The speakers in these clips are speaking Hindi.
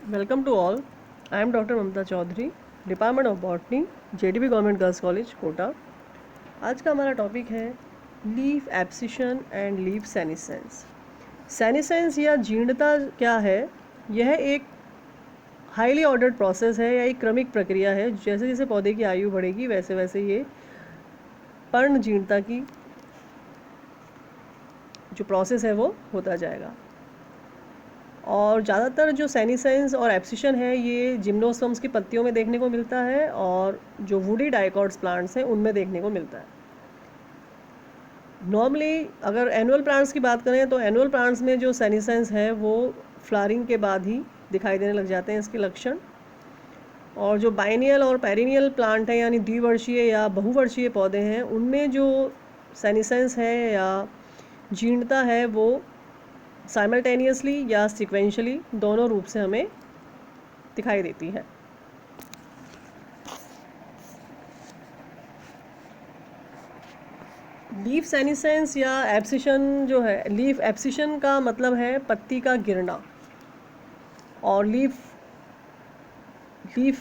Welcome to all. I am Dr. Mamta Chaudhary, Department of Botany, JDB Government Girls College, Kota. आज का हमारा टॉपिक है leaf abscission and leaf senescence. Senescence या जीर्णता क्या है? यह एक हाईली ऑर्डर्ड प्रोसेस है या एक क्रमिक प्रक्रिया है। जैसे जैसे पौधे की आयु बढ़ेगी वैसे वैसे ये पर्ण जीर्णता की जो प्रोसेस है वो होता जाएगा। और ज़्यादातर जो सेनेसेंस और एब्सिशन है ये जिम्नोस्पर्म्स की पत्तियों में देखने को मिलता है और जो वुडी डाइकॉट्स प्लांट्स हैं उनमें देखने को मिलता है। नॉर्मली अगर एनुअल प्लांट्स की बात करें तो एनुअल प्लांट्स में जो सेनेसेंस है वो फ्लावरिंग के बाद ही दिखाई देने लग जाते हैं इसके लक्षण। और जो बाइनियल और पेरिनियल प्लांट हैं यानी द्विवर्षीय या बहुवर्षीय पौधे हैं उनमें जो सेनेसेंस है या जीर्णता है वो साइमल्टेनियसली या सिक्वेंशली दोनों रूप से हमें दिखाई देती है। लीफ सेनेसेंस या एब्सिशन जो है, लीफ एब्सिशन का मतलब है पत्ती का गिरना और लीफ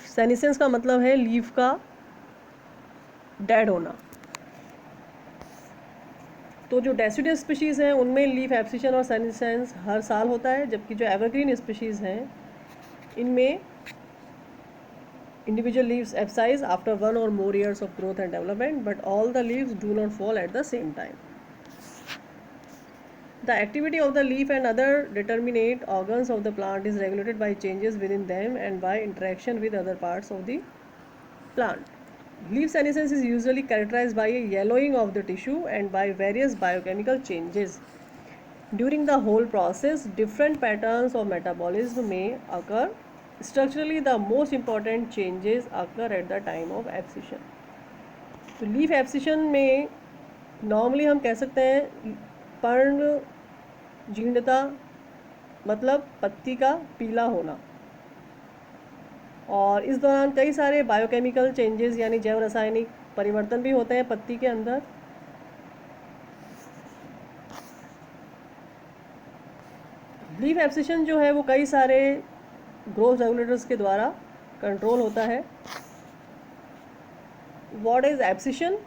सेनेसेंस का मतलब है लीफ का डेड होना। तो जो डेसिडस स्पीशीज़ हैं उनमें लीफ एब्सिशन और सेनेसेंस हर साल होता है, जबकि जो एवरग्रीन स्पीशीज़ हैं इनमें individual leaves abscise after 1 or more years of growth and development, but all the leaves do not fall at the same time. The activity of the leaf and other determinate organs of the plant is regulated by changes within them and by interaction with other parts of the plant. Leaf senescence is usually characterized by a yellowing of the tissue and by various biochemical changes. During the whole process, different patterns of metabolism may occur. Structurally, the most important changes occur at the time of abscission. तो लीफ एब्सिशन में नॉर्मली हम कह सकते हैं पर्ण जीर्णता मतलब पत्ती का पीला होना, और इस दौरान कई सारे बायोकेमिकल चेंजेस यानी जैव रासायनिक परिवर्तन भी होते हैं पत्ती के अंदर। लीफ एब्सिशन जो है वो कई सारे ग्रोथ रेगुलेटर्स के द्वारा कंट्रोल होता है। What is abscission?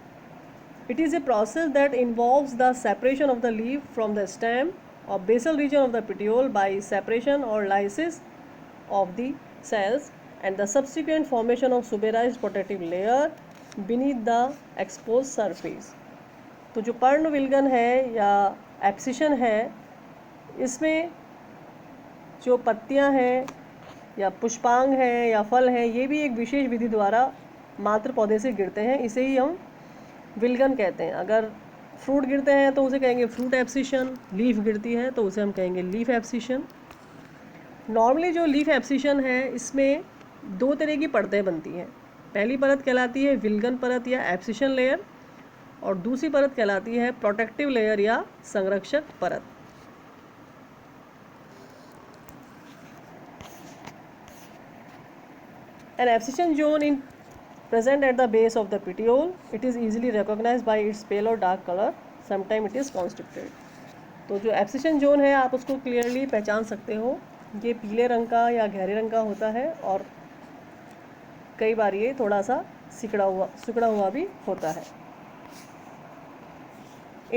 It is a process that involves the separation of the leaf from the stem or basal region of the petiole by separation or lysis of the cells and the subsequent formation of suberized protective layer beneath the exposed surface. तो जो पर्ण विलगन है या एब्सिशन है इसमें जो पत्तियां हैं या पुष्पांग हैं या फल हैं ये भी एक विशेष विधि द्वारा मात्र पौधे से गिरते हैं, इसे ही हम विलगन कहते हैं। अगर फ्रूट गिरते हैं तो उसे कहेंगे फ्रूट एब्सिशन, लीफ गिरती है तो उसे हम कहेंगे लीफ एब्सिशन। नॉर्मली जो लीफ एब्सिशन है इसमें दो तरह की परतें बनती हैं। पहली परत कहलाती है विलगन परत या एब्सिशन लेयर और दूसरी परत कहलाती है प्रोटेक्टिव लेयर या संरक्षक परत। An abscission zone in present at the base of the petiole. It is easily recognized by its pale or dark color. Sometimes it is constricted. तो जो एब्सिशन जोन है आप उसको क्लियरली पहचान सकते हो, ये पीले रंग का या गहरे रंग का होता है और कई बार ये थोड़ा सा सिकुड़ा हुआ भी होता है।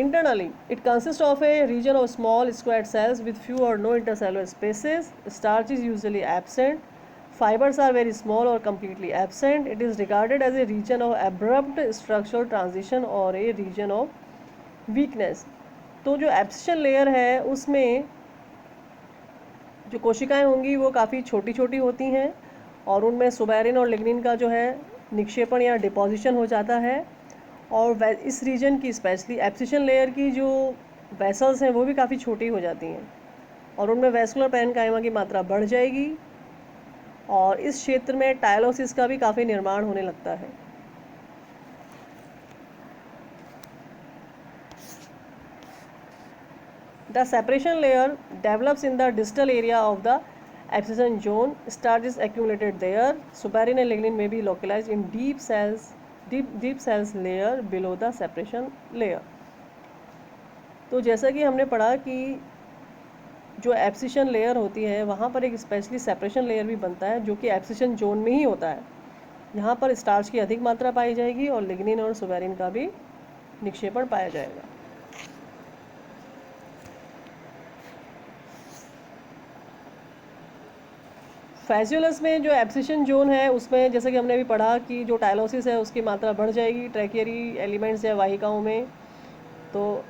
Internally, it consists of a region of small squared cells with few or no intercellular spaces. Starch is usually absent. Fibers are very small or completely absent. It is regarded as a region of abrupt structural transition or a region of weakness. तो जो एब्सिशन लेयर है उसमें जो कोशिकाएं होंगी वो काफ़ी छोटी छोटी होती हैं और उनमें सुबेरिन और लिग्निन का जो है निक्षेपण या डिपोजिशन हो जाता है। और इस रीजन की स्पेशली एब्सिशन लेयर की जो वेसल्स हैं वो भी काफ़ी छोटी हो जाती हैं और उनमें वेस्कुलर पैरेन्काइमा की मात्रा बढ़ जाएगी और इस क्षेत्र में टायलोसिस का भी काफ़ी निर्माण होने लगता है। The separation layer develops in the distal area of the abscission zone. Starch is accumulated there. Suberin and lignin may be localized in deep cells layer below the separation layer. तो जैसा कि हमने पढ़ा कि जो एब्सिशन लेयर होती है वहाँ पर एक स्पेशली सेपरेशन लेयर भी बनता है, जो कि एब्सिशन जोन में ही होता है। यहाँ पर स्टार्च की अधिक मात्रा पाई जाएगी और लिग्निन और सुबेरिन का भी निक्षेपण पाया जाएगा। फैजियोलस में जो एब्सिशन जोन है उसमें जैसे कि हमने अभी पढ़ा कि जो टाइलोसिस है उसकी मात्रा बढ़ जाएगी ट्रैकियरी एलिमेंट्स या वाहिकाओं में। तो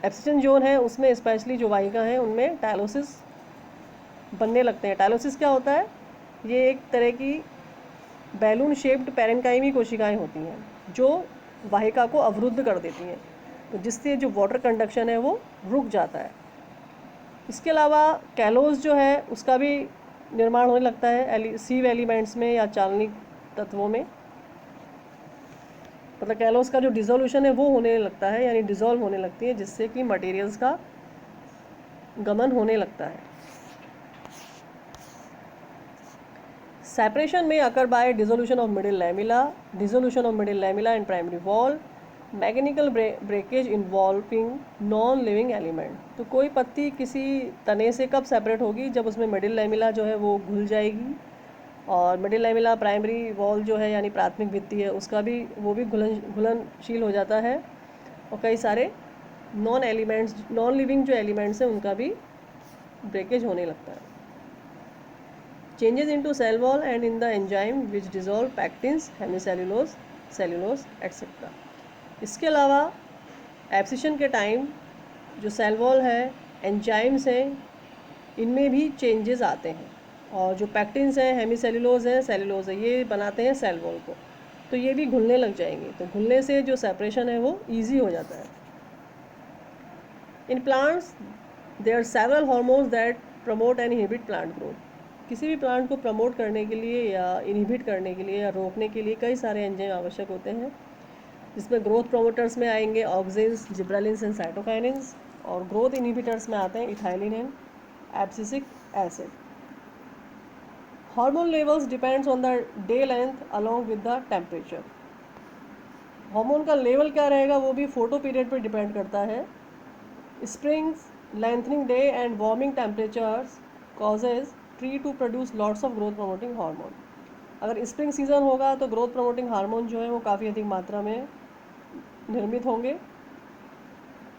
एब्सिशन जोन है उसमें स्पेशली जो वाहिका हैं उनमें टाइलोसिस बनने लगते हैं। टाइलोसिस क्या होता है? ये एक तरह की बैलून शेप्ड पैरेन्काइमी कोशिकाएं होती हैं जो वाहिका को अवरुद्ध कर देती हैं, तो जिससे जो वाटर कंडक्शन है वो रुक जाता है। इसके अलावा कैलोस जो है उसका भी निर्माण होने लगता है सीव एलिमेंट्स में या चालनिक तत्वों में। मतलब कैलोस का जो डिसोल्यूशन है वो होने लगता है, यानी डिसॉल्व होने लगती है, जिससे कि मटेरियल्स का गमन होने लगता है। सेपरेशन में occur by dissolution of middle lamella, dissolution of middle lamella and primary wall, mechanical breakage involving non living element. तो कोई पत्ती किसी तने से कब सेपरेट होगी? जब उसमें मिडिल लैमिला जो है वो घुल जाएगी, और मिडिल लैमिला प्राइमरी वॉल जो है यानी प्राथमिक भित्ति है उसका भी वो भी घुलनशील हो जाता है, और कई सारे नॉन लिविंग जो एलिमेंट्स हैं उनका भी ब्रेकेज होने लगता है। Changes into cell wall and in the enzyme which dissolve pectins, hemicellulose, cellulose, etc. इसके अलावा एब्सिशन के टाइम जो सेल वॉल है, एंजाइम्स हैं, इनमें भी चेंजेस आते हैं, और जो पैक्टिन्स हैं, हेमीसेल्यूलोज है, सेल्यूलोज है, ये बनाते हैं सेल वॉल को, तो ये भी घुलने लग जाएंगे। तो घुलने से जो सेपरेशन है वो ईजी हो जाता है। In plants there are several hormones that promote and inhibit plant growth. किसी भी प्लांट को प्रमोट करने के लिए या इनहिबिट करने के लिए या रोकने के लिए कई सारे एंजाइम आवश्यक होते हैं, जिसमें ग्रोथ प्रोमोटर्स में आएंगे ऑक्सिन्स, जिब्रेलिन्स एंड साइटोकाइनिन्स, और ग्रोथ इनहिबिटर्स में आते हैं ethylene and abscisic acid. Hormone levels depends on the day length along with the temperature. Hormone का लेवल क्या रहेगा वो भी फोटो पीरियड पर डिपेंड करता है। Springs, lengthening day and warming temperatures causes tree to produce lots of growth promoting hormone. अगर स्प्रिंग सीजन होगा तो ग्रोथ प्रमोटिंग हार्मोन जो है वो काफ़ी अधिक मात्रा में निर्मित होंगे।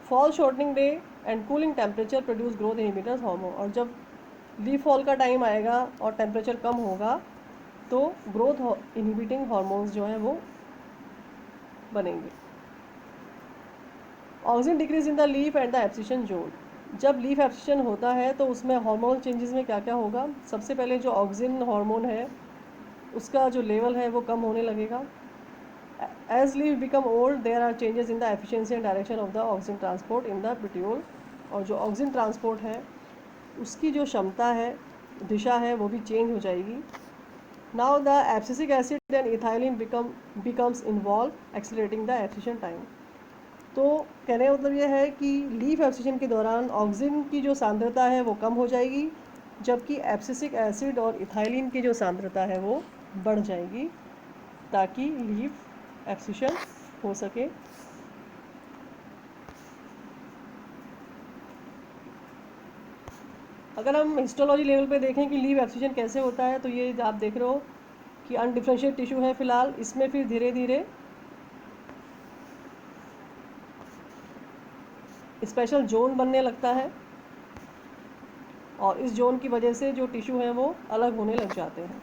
Fall shortening day and cooling temperature produce growth inhibitors hormone. और जब लीफ फॉल का टाइम आएगा और टेम्परेचर कम होगा तो ग्रोथ इनहिबिटिंग हार्मोन्स जो हैं वो बनेंगे। Auxin decrease in the leaf and the abscission zone. जब लीफ एब्सिशन होता है तो उसमें हार्मोनल चेंजेस में क्या क्या होगा? सबसे पहले जो ऑक्सिन हार्मोन है उसका जो लेवल है वो कम होने लगेगा। As leaf become old there are changes in the efficiency and direction of the auxin transport in the petiole. और जो ऑक्सिन ट्रांसपोर्ट है उसकी जो क्षमता है, दिशा है, वो भी चेंज हो जाएगी। Now the abscisic acid and ethylene becomes involve accelerating the abscission time. तो कहने का मतलब यह है कि लीफ एब्सिशन के दौरान ऑक्सिन की जो सांद्रता है वो कम हो जाएगी, जबकि एब्सिसिक एसिड और इथाइलिन की जो सांद्रता है वो बढ़ जाएगी, ताकि लीफ एब्सिशन हो सके। अगर हम हिस्टोलॉजी लेवल पे देखें कि लीफ एब्सिशन कैसे होता है, तो ये आप देख रहे हो कि अनडिफ्रेंशिएट टिश्यू है फिलहाल, इसमें फिर धीरे धीरे स्पेशल जोन बनने लगता है, और इस जोन की वजह से जो टिश्यू है वो अलग होने लग जाते हैं।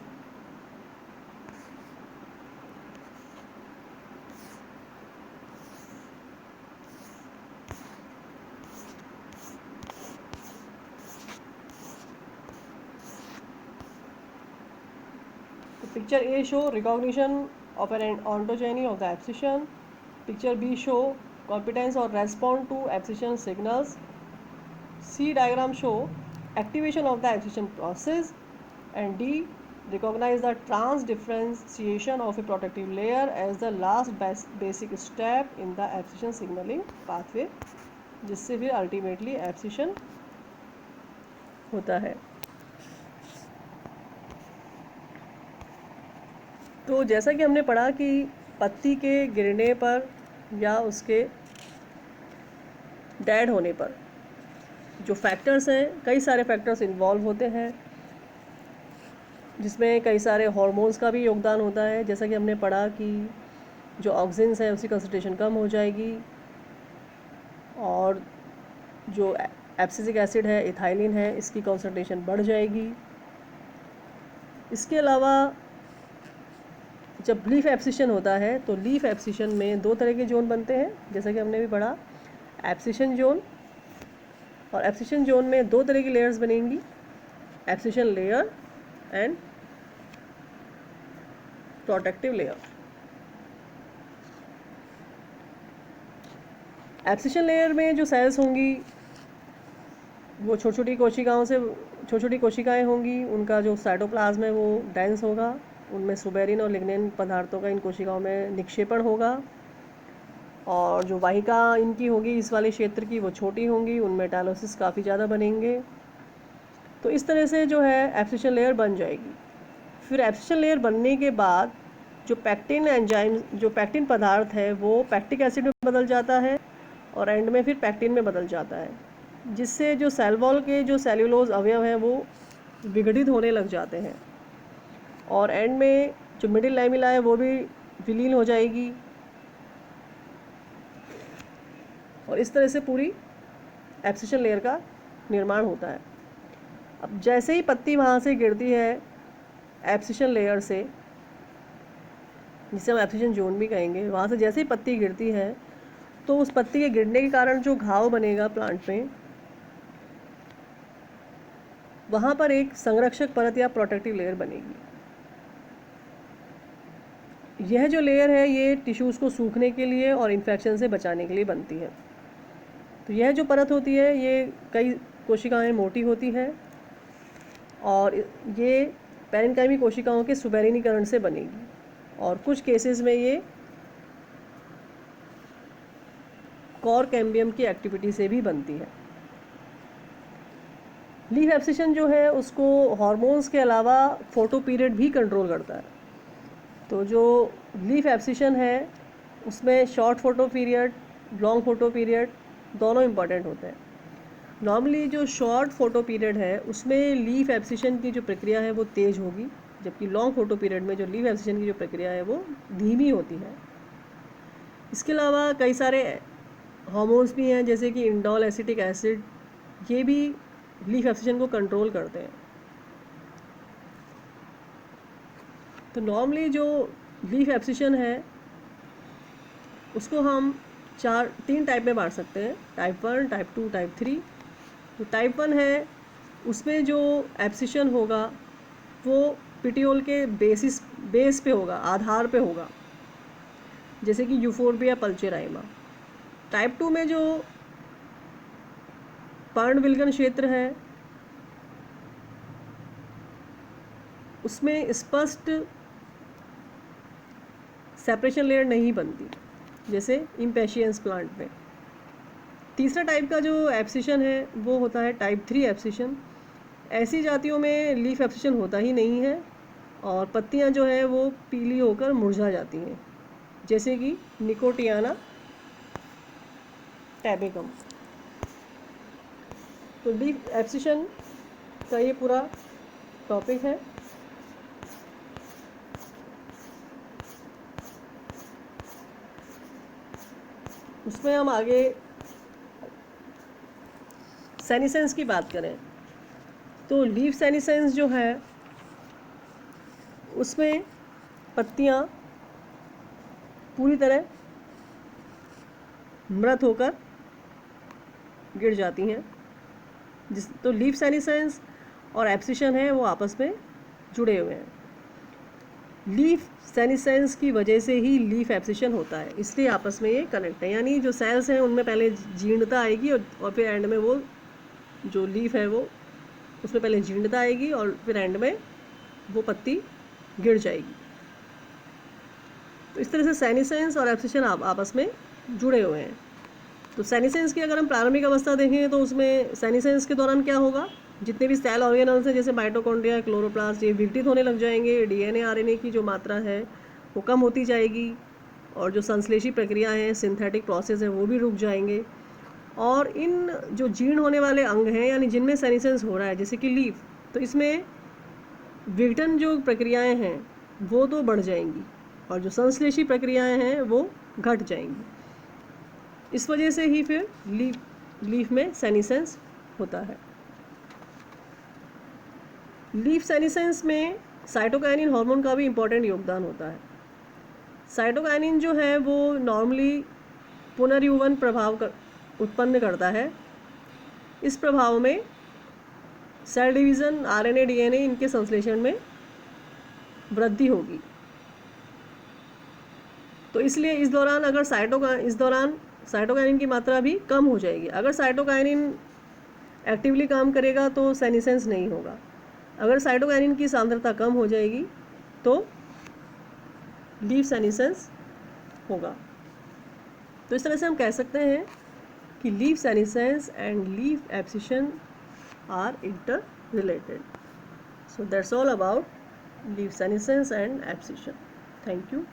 तो picture A show recognition of an ontogeny of the abscission. Picture B show competence or respond to abscission signals. C diagram show activation of the abscission process. And D recognize the trans-differentiation of a protective layer as the last basic step in the abscission signaling pathway, जिससे फिर ultimately abscission होता है। तो जैसा कि हमने पढ़ा कि पत्ती के गिरने पर या उसके डेड होने पर जो फैक्टर्स हैं, कई सारे फैक्टर्स इन्वॉल्व होते हैं, जिसमें कई सारे हार्मोन्स का भी योगदान होता है। जैसा कि हमने पढ़ा कि जो ऑक्सीजन्स है उसकी कंसंट्रेशन कम हो जाएगी, और जो एब्सिसिक एसिड है, इथाइलिन है, इसकी कंसंट्रेशन बढ़ जाएगी। इसके अलावा जब लीफ एब्सिशन होता है तो लीफ एब्सिशन में दो तरह के जोन बनते हैं, जैसा कि हमने भी पढ़ा, एब्सिशन जोन। और एब्सिशन जोन में दो तरह की लेयर्स बनेंगी, abscission layer and protective layer. Abscission layer में जो सेल्स होंगी वो छोटी छोटी कोशिकाएं होंगी, उनका जो साइटोप्लाज्म है वो डेंस होगा, उनमें सुबेरिन और लिग्निन पदार्थों का इन कोशिकाओं में निक्षेपण होगा, और जो वाहिका इनकी होगी इस वाले क्षेत्र की वो छोटी होंगी, उनमें टायलोसिस काफ़ी ज़्यादा बनेंगे। तो इस तरह से जो है एब्सिशन लेयर बन जाएगी। फिर एब्सिशन लेयर बनने के बाद जो पैक्टिन एंजाइम, जो पैक्टिन पदार्थ है वो पैक्टिक एसिड में बदल जाता है, और एंड में फिर पैक्टिन में बदल जाता है, जिससे जो सेल वॉल के जो सेल्यूलोज अवयव हैं वो विघटित होने लग जाते हैं, और एंड में जो मिडिल लैमिला है वो भी विलीन हो जाएगी, और इस तरह से पूरी एब्सिशन लेयर का निर्माण होता है। अब जैसे ही पत्ती वहाँ से गिरती है एब्सिशन लेयर से, जिसे हम एब्सिशन जोन भी कहेंगे, वहाँ से जैसे ही पत्ती गिरती है तो उस पत्ती के गिरने के कारण जो घाव बनेगा प्लांट में, वहाँ पर एक संरक्षक परत या प्रोटेक्टिव लेयर बनेगी। यह जो लेयर है ये टिश्यूज़ को सूखने के लिए और इन्फेक्शन से बचाने के लिए बनती है। तो यह जो परत होती है ये कई कोशिकाएं मोटी होती है, और ये पैरेन्काइमी कोशिकाओं के सुबेरिनीकरण से बनेगी, और कुछ केसेस में ये कॉर कैम्बियम की एक्टिविटी से भी बनती है। लीफ एब्सिशन जो है उसको हार्मोन्स के अलावा फोटो पीरियड भी कंट्रोल करता है। तो जो लीफ एब्सिशन है उसमें short photo period, long photo period दोनों इम्पॉर्टेंट होते हैं। नॉर्मली जो शॉर्ट फोटो पीरियड है उसमें लीफ एब्सिशन की जो प्रक्रिया है वो तेज़ होगी, जबकि लॉन्ग फोटो पीरियड में जो लीफ एब्सिशन की जो प्रक्रिया है वो धीमी होती है। इसके अलावा कई सारे हार्मोन्स भी हैं, जैसे कि इंडोल एसिटिक एसिड, ये भी लीफ एब्सिशन को कंट्रोल करते हैं। तो नॉर्मली जो लीफ एब्सिशन है उसको हम तीन टाइप में बांट सकते हैं, टाइप 1, टाइप 2, टाइप 3। तो टाइप 1 है उसमें जो एब्सिशन होगा वो पिटियोल के बेस पे होगा, आधार पे होगा, जैसे कि यूफोर्बिया पल्चेराइमा। टाइप 2 में जो पर्णविलगन क्षेत्र है उसमें स्पष्ट सेपरेशन लेयर नहीं बनती, जैसे इम्पेशियंस प्लांट में। तीसरा टाइप का जो एब्सिशन है वो होता है टाइप 3 एब्सिशन। ऐसी जातियों में लीफ एब्सिशन होता ही नहीं है, और पत्तियां जो है वो पीली होकर मुरझा जाती हैं, जैसे कि निकोटियाना टैबेकम। तो लीफ एब्सिशन का ये पूरा टॉपिक है। उसमें हम आगे सेनिसेंस की बात करें तो लीफ सेनिसेंस जो है उसमें पत्तियां पूरी तरह मृत होकर गिर जाती हैं। तो लीफ सेनिसेंस और एब्सिशन है वो आपस में जुड़े हुए हैं। लीफ सेनिसेंस की वजह से ही लीफ एब्सिशन होता है, इसलिए आपस में ये कनेक्ट है। यानी जो सेल्स हैं उनमें पहले जीर्णता आएगी, और फिर एंड में वो जो लीफ है वो उसमें पहले जीर्णता आएगी और फिर एंड में वो पत्ती गिर जाएगी। तो इस तरह से सेनिसेंस और एब्सिशन आपस में जुड़े हुए हैं। तो सेनिसेंस की अगर हम प्रारंभिक अवस्था देखें तो उसमें सेनिसेंस के दौरान क्या होगा, जितने भी सेल ऑर्गेनल्स हैं जैसे माइटोकॉन्ड्रिया, क्लोरोप्लास्ट, ये विघटित होने लग जाएंगे। डीएनए आरएनए की जो मात्रा है वो कम होती जाएगी, और जो संश्लेषी प्रक्रिया है, सिंथेटिक प्रोसेस है, वो भी रुक जाएंगे। और इन जो जीर्ण होने वाले अंग हैं यानी जिनमें सेनिसेंस हो रहा है जैसे कि लीफ, तो इसमें विघटन जो प्रक्रियाएं हैं वो तो बढ़ जाएंगी और जो संश्लेषी प्रक्रियाएं हैं वो घट जाएंगी। इस वजह से ही फिर लीफ में सेनिसेंस होता है। लीफ सेनिसेंस में साइटोकाइनिन हार्मोन का भी इम्पोर्टेंट योगदान होता है। साइटोकाइनिन जो है वो नॉर्मली पुनर्युवन प्रभाव उत्पन्न करता है। इस प्रभाव में सेल डिवीज़न, आरएनए, डीएनए इनके संश्लेषण में वृद्धि होगी। तो इसलिए इस दौरान साइटोकाइनिन की मात्रा भी कम हो जाएगी। अगर साइटोकाइनिन एक्टिवली काम करेगा तो सेनिसेंस नहीं होगा। अगर साइटोकाइनिन की सांद्रता कम हो जाएगी तो लीफ सेनिसेंस होगा। तो इस तरह से हम कह सकते हैं कि leaf senescence and leaf abscission are interrelated. So that's all about leaf senescence and abscission. Thank you.